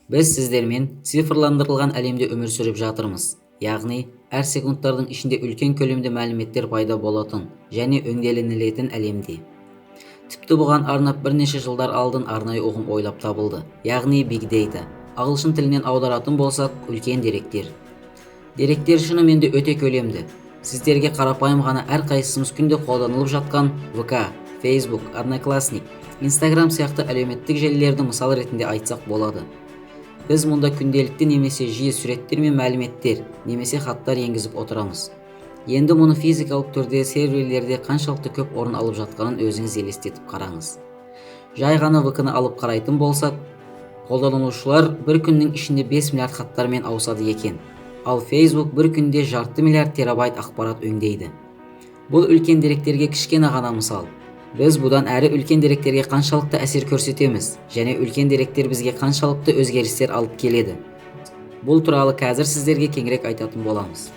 Біз сіздермен цифрландырылған әлемде өмір сүріп жатырмыз. Яғни, әр секундтардың ішінде үлкен көлемде мәліметтер пайда болатын және өңделінілетін әлемде. Тіпті бұған арнап бірнеше жылдар алдын арнайы ұғым ойлап табылды. Яғни Big Data. Ағылшын тілінен аударатын болсақ, үлкен деректер. Деректер шынымен де өте көлемді. Сіздерге қарапайым ғана әрқайсымыз күнде қолданылып жатқан ВК, Facebook, Одноклассник, Instagram сияқты әлеуметтік желілерді мысал ретінде айтсақ болады. Біз мұнда күнделікті немесе жиі суреттер мен мәліметтер, немесе хаттар енгізіп отырамыз. Енді мұны физикалық түрде серверлерде қаншалықты көп орын алып жатқанын өзіңіз елестетіп қараңыз. Жай ғана ВК-ны алып қарайтын болсақ, қолданушылар бір күннің ішінде 5 миллиард хаттармен ауысады екен. Ал Facebook бір күнде жарты миллиард терабайт ақпарат өңдейді. Бұл үлкен деректерге кішкене ғана мысал. Біз бұдан әрі үлкен деректерге қаншалықты әсер көрсетеміз, және үлкен деректер бізге қаншалықты өзгерістер алып келеді. Бұл туралы қазір сіздерге кеңірек айтатын боламыз.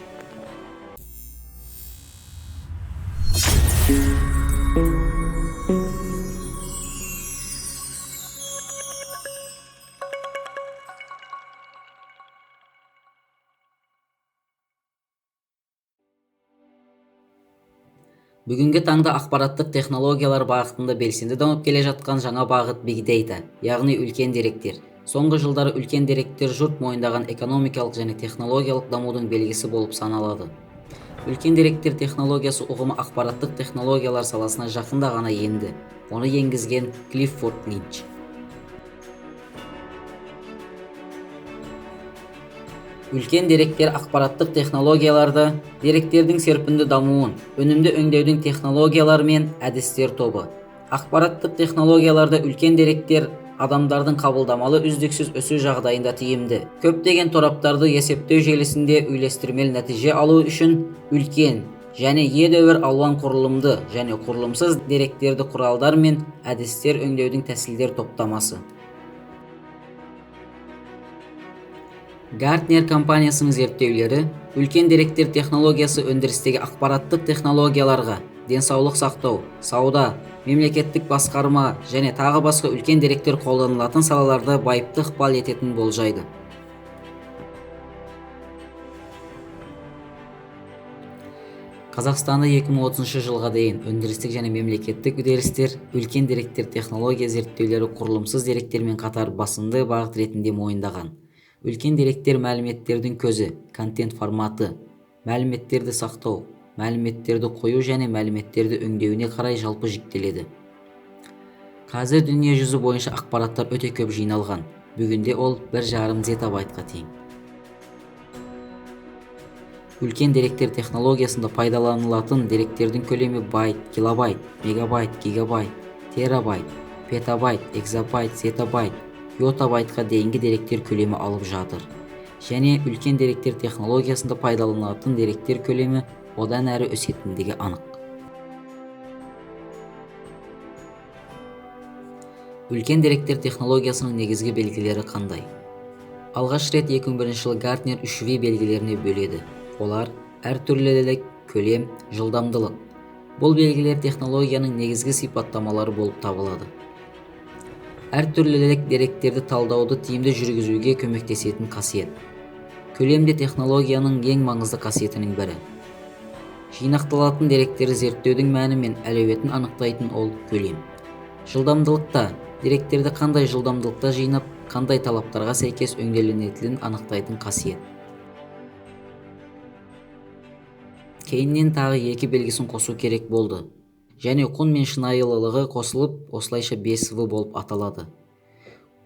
Бүгінгі таңда ақпараттық технологиялар бағытында белсенді дамып келе жатқан жаңа бағыт Big Data, яғни үлкен деректер. Соңғы жылдары үлкен деректер жұрт мойындаған экономикалық және технологиялық дамудың белгісі болып саналады. Үлкен деректер технологиясы ұғымы ақпараттық технологиялар саласына жақында ғана енді. Оны енгізген Клиффорд Линч. Үлкен деректер ақпараттық технологияларда деректердің серпінді дамуын, өнімді өңдеудің технологиялар мен әдістер тобы. Ақпараттық технологияларда үлкен деректер адамдардың қабылдамалы үздіксіз өсу жағдайында тиімді. Көптеген тораптарды есептеу желісінде үйлестірмелі нәтиже алу үшін үлкен және едәуір алуан құрылымды және құрылымсыз деректерді құралдар мен әдістер өңдеудің тәсілдер топтамасы. Gartner компаниясының зерттеулері үлкен деректер технологиясы өндірістегі ақпараттық технологияларға, денсаулық сақтау, сауда, мемлекеттік басқарма және тағы басқа үлкен деректер қолданылатын салаларда байыпты ықпал ететінін болжайды. Қазақстанда 2030 жылға дейін өндірістік және мемлекеттік үдерістер үлкен деректер технология зерттеулері құрылымсыз деректермен қатар басымды бағыт ретінде мойындаған. Үлкен деректер мәліметтердің көзі, контент форматы, мәліметтерді сақтау, мәліметтерді қою және мәліметтерді өңдеуіне қарай жалпы жіктеледі. Қазір дүние жүзі бойынша ақпараттар өте көп жиналған. Бүгінде ол 1,5 зетабайтқа тең. Үлкен деректер технологиясында пайдаланылатын деректердің көлемі байт, килобайт, мегабайт, гигабайт, терабайт, петабайт, экзабайт, зетабайт, йотабайтқа дейінгі деректер көлемі алып жатыр. Және үлкен деректер технологиясында пайдаланылатын деректер көлемі одан әрі өсетіндігі анық. Үлкен деректер технологиясының негізгі белгілері қандай? Алғаш рет 2001 жылы Gartner 3V белгілеріне бөледі. Олар әртүрлілік, көлем, жылдамдылық. Бұл белгілер технологияның негізгі сипаттамалары болып табылады. Әртүрлілік деректерді талдауды тиімді жүргізуге көмектесетін қасиет. Көлемде технологияның ең маңызды қасиетінің бірі. Жинақталатын деректерді зерттеудің мәні мен әлеуетін анықтайтын ол көлем. Жылдамдылықта деректерді қандай жылдамдылықта жинап, қандай талаптарға сәйкес өңделінетінін анықтайтын қасиет. Кейіннен тағы екі белгісін қосу керек болды. Және құн мен шынайылылығы қосылып, осылайша 5V болып аталады.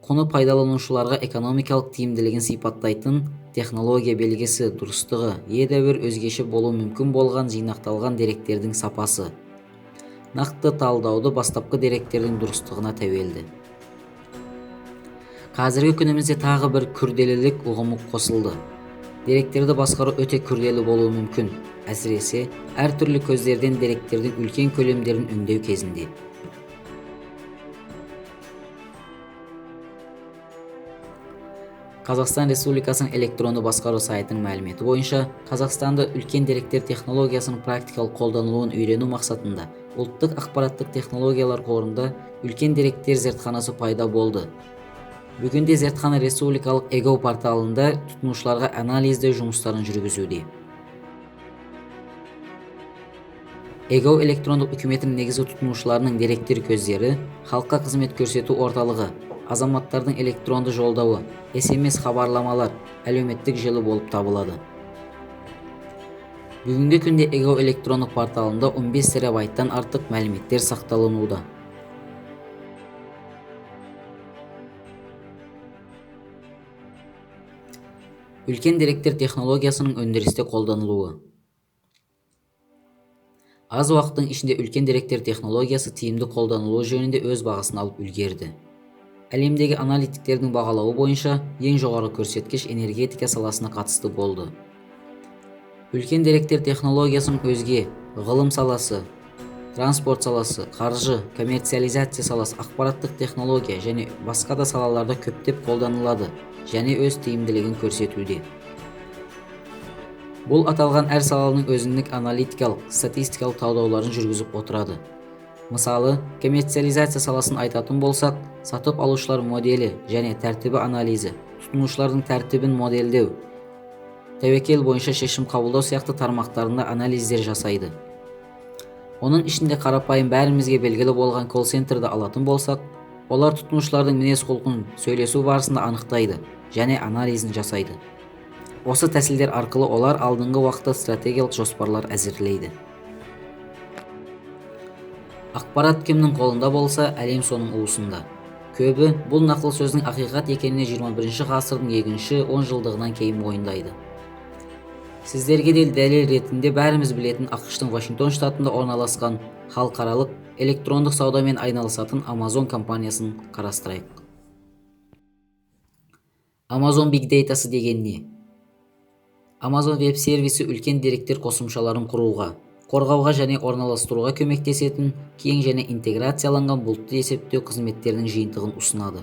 Құны пайдаланушыларға экономикалық тиімділігін сипаттайтын технология белгісі дұрыстығы, едәуір өзгеше болуы мүмкін болған жинақталған деректердің сапасы. Нақты талдауды бастапқы деректердің дұрыстығына тәуелді. Қазіргі күнімізде тағы бір күрделілік ұғымы қосылды. Деректерді басқару өте күрделі болуы мүмкін, әсіресе әртүрлі көздерден деректердің үлкен көлемдерін өңдеу кезінде. Қазақстан Республикасының электронды басқару сайтының мәліметі бойынша, Қазақстанда үлкен деректер технологиясының практикалық қолданылуын үйрену мақсатында ұлттық ақпараттық технологиялар қорында үлкен деректер зертханасы пайда болды. Бүгінде зертхана республикалық ego порталында тұтынушыларға анализдеу жұмыстарын жүргізуде. ego электрондық үкіметінің негізгі тұтынушыларының деректер көздері, халыққа қызмет көрсету орталығы, азаматтардың электронды жолдауы, SMS хабарламалар, әлеуметтік желі болып табылады. Бүгінгі күнде ego электрондық порталында 15 терабайттан артық мәліметтер сақталынуда. Үлкен деректер технологиясының өндірісте қолданылуы. Аз уақыттың ішінде үлкен деректер технологиясы тиімді қолданылуы жөнінде өз бағасын алып үлгерді. Әлемдегі аналитиктердің бағалауы бойынша ең жоғары көрсеткіш энергетика саласына қатысты болды. Үлкен деректер технологиясының өзге ғылым саласы, транспорт саласы, қаржы, коммерциализация саласы, ақпараттық технология және басқа да салаларда көптеп қолданылады және өз тиімділігін көрсетуде. Бұл аталған әр саланың өзіндік аналитикалық, статистикалық талдауларын жүргізіп отырады. Мысалы, коммерциализация саласын айтатын болсақ, сатып алушылар моделі және тәртібі анализі, тұтынушылардың тәртібін модельдеу, тәуекел бойынша шешім қабылдау сияқты тармақтарында анализдер жасайды. Оның ішінде қарапайым бәрімізге белгілі болған колл-центрді алатын болсақ, олар тұтынушылардың мінез-құлқын сөйлесу барысында анықтайды және анализін жасайды. Осы тәсілдер арқылы олар алдыңғы уақытта стратегиялық жоспарлар әзірлейді. Ақпарат кімнің қолында болса, әлем соның уысында. Көбі бұл нақыл сөздің ақиқат екеніне 21 ғасырдың екінші 10 жылдығынан кейін мойындайды. Сіздерге де дәлел ретінде бәріміз білетін ақш-тың Вашингтон штатында орналасқан халықаралық электрондық саудамен айналысатын Amazon компаниясын қарастырайық. Amazon Big Data'сы деген не? Amazon веб-сервисі үлкен деректер қосымшаларын құруға, қорғауға және орналастыруға көмектесетін кең және интеграцияланған бұлтты есептеу қызметтерінің жиынтығын ұсынады.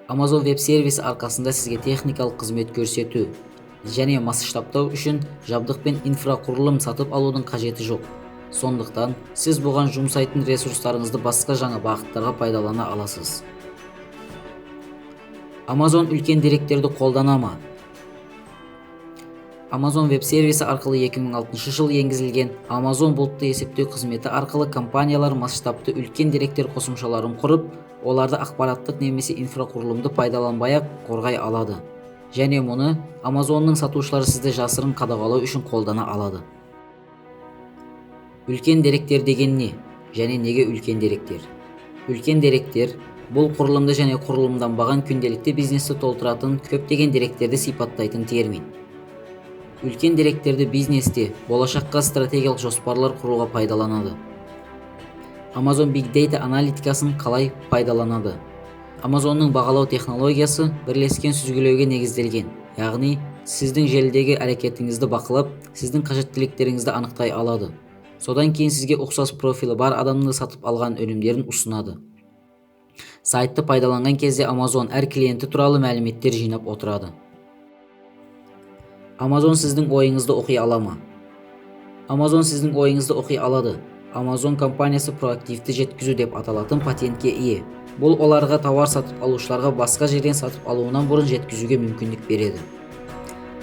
Amazon веб-сервисі арқасында сізге техникалық қызмет көрсету және масштабтау үшін жабдық пен инфрақұрылым сатып алудың қажеті жоқ. Сондықтан, сіз бұған жұмсайтын ресурстарыңызды басқа жаңа бағыттарға пайдалана аласыз. Amazon үлкен деректерді қолдана ма? Amazon веб-сервисі арқылы 2006 жыл енгізілген Amazon бұлтты есептеу қызметі арқылы компаниялар масштабты үлкен деректер қосымшаларын құрып, оларды ақпараттық немесе инфрақұрылымды пайдаланбай-ақ қорғай алады. Және мұны Amazonның сатушылары сізді жасырын қадағалау үшін қолдана алады. Үлкен деректер деген не? Және неге үлкен деректер? Үлкен деректер бұл құрылымды және құрылымданбаған күнделікті бизнесті толтыратын көптеген деректерді сипаттайтын термин. Үлкен деректерді бизнесте болашаққа стратегиялық жоспарлар құруға пайдаланады. Amazon Big Data аналитикасын қалай пайдаланады? Amazonның бағалау технологиясы бірлескен сүзгілеуге негізделген, яғни сіздің желідегі әрекетіңізді бақылап, сіздің қажеттіліктеріңізді анықтай алады. Содан кейін сізге ұқсас профилі бар адамды сатып алған өнімдерін ұсынады. Сайтты пайдаланған кезде Amazon әр клиенті туралы мәліметтер жинап отырады. Amazon сіздің ойыңызды оқи ала ма? Amazon сіздің ойыңызды оқи алады. Amazon компаниясы проактивті жеткізу деп аталатын патентке ие. Бұл оларға тауар сатып алушыларға басқа жерден сатып алуынан бұрын жеткізуге мүмкіндік береді.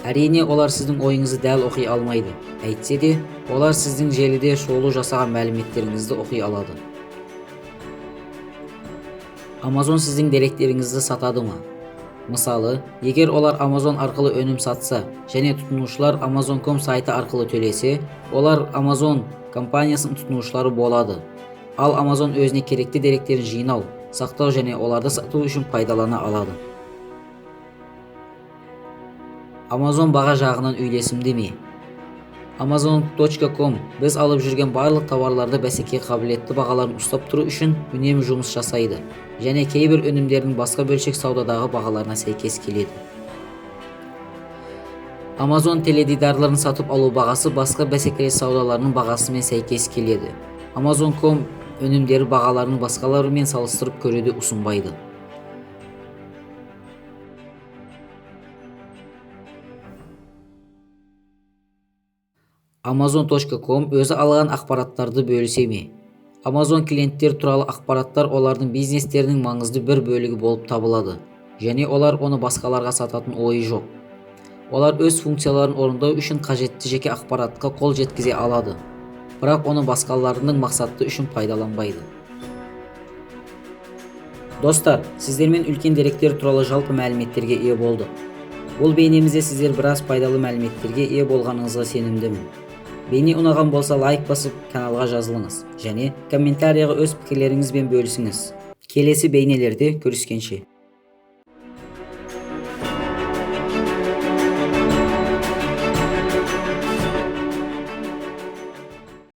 Әрине, олар сіздің ойыңызды дәл оқи алмайды. Әйтсе де, олар сіздің желіде шолу жасаған мәліметтеріңізді оқи алады. Amazon сіздің деректеріңізді сатады ма? Мысалы, егер олар Amazon арқылы өнім сатса және тұтынушылар Amazon.com сайты арқылы төлесе, олар Amazon компаниясының тұтынушылары болады. Ал Amazon өзіне керекті деректерін жинау, сақтау және оларды сату үшін пайдалана алады. Amazon баға жағынан үйлесімді ме? Amazon.com біз алып жүрген барлық тауарларды бәсекеге қабілетті бағаларын ұстап тұру үшін үнемі жұмыс жасайды және кейбір өнімдердің басқа бөлшек саудадағы бағаларына сәйкес келеді. Amazon теледидарларын сатып алу бағасы басқа бәсекелес саудаларының бағасымен сәйкес келеді. Amazon.com өнімдері бағаларын басқаларымен салыстырып көруді ұсынбайды. Amazon.com өзі алған ақпараттарды бөлісе ме? Amazon клиенттер туралы ақпараттар олардың бизнестерінің маңызды бір бөлігі болып табылады, және олар оны басқаларға сататын ойы жоқ. Олар өз функцияларын орындау үшін қажетті жеке ақпаратқа қол жеткізе алады, бірақ оны басқаларының мақсаты үшін пайдаланбайды. Достар, сіздермен үлкен деректер туралы жалпы мәліметтерге ие болдық. Бұл бейнемізде сіздер біраз пайдалы мәліметтерге ие болғаныңызға сенімдімін. Бейне ұнаған болса лайк басып, каналға жазылыңыз және комментарияға өз пікірлеріңізбен бөлісіңіз. Келесі бейнелерде көріскенше.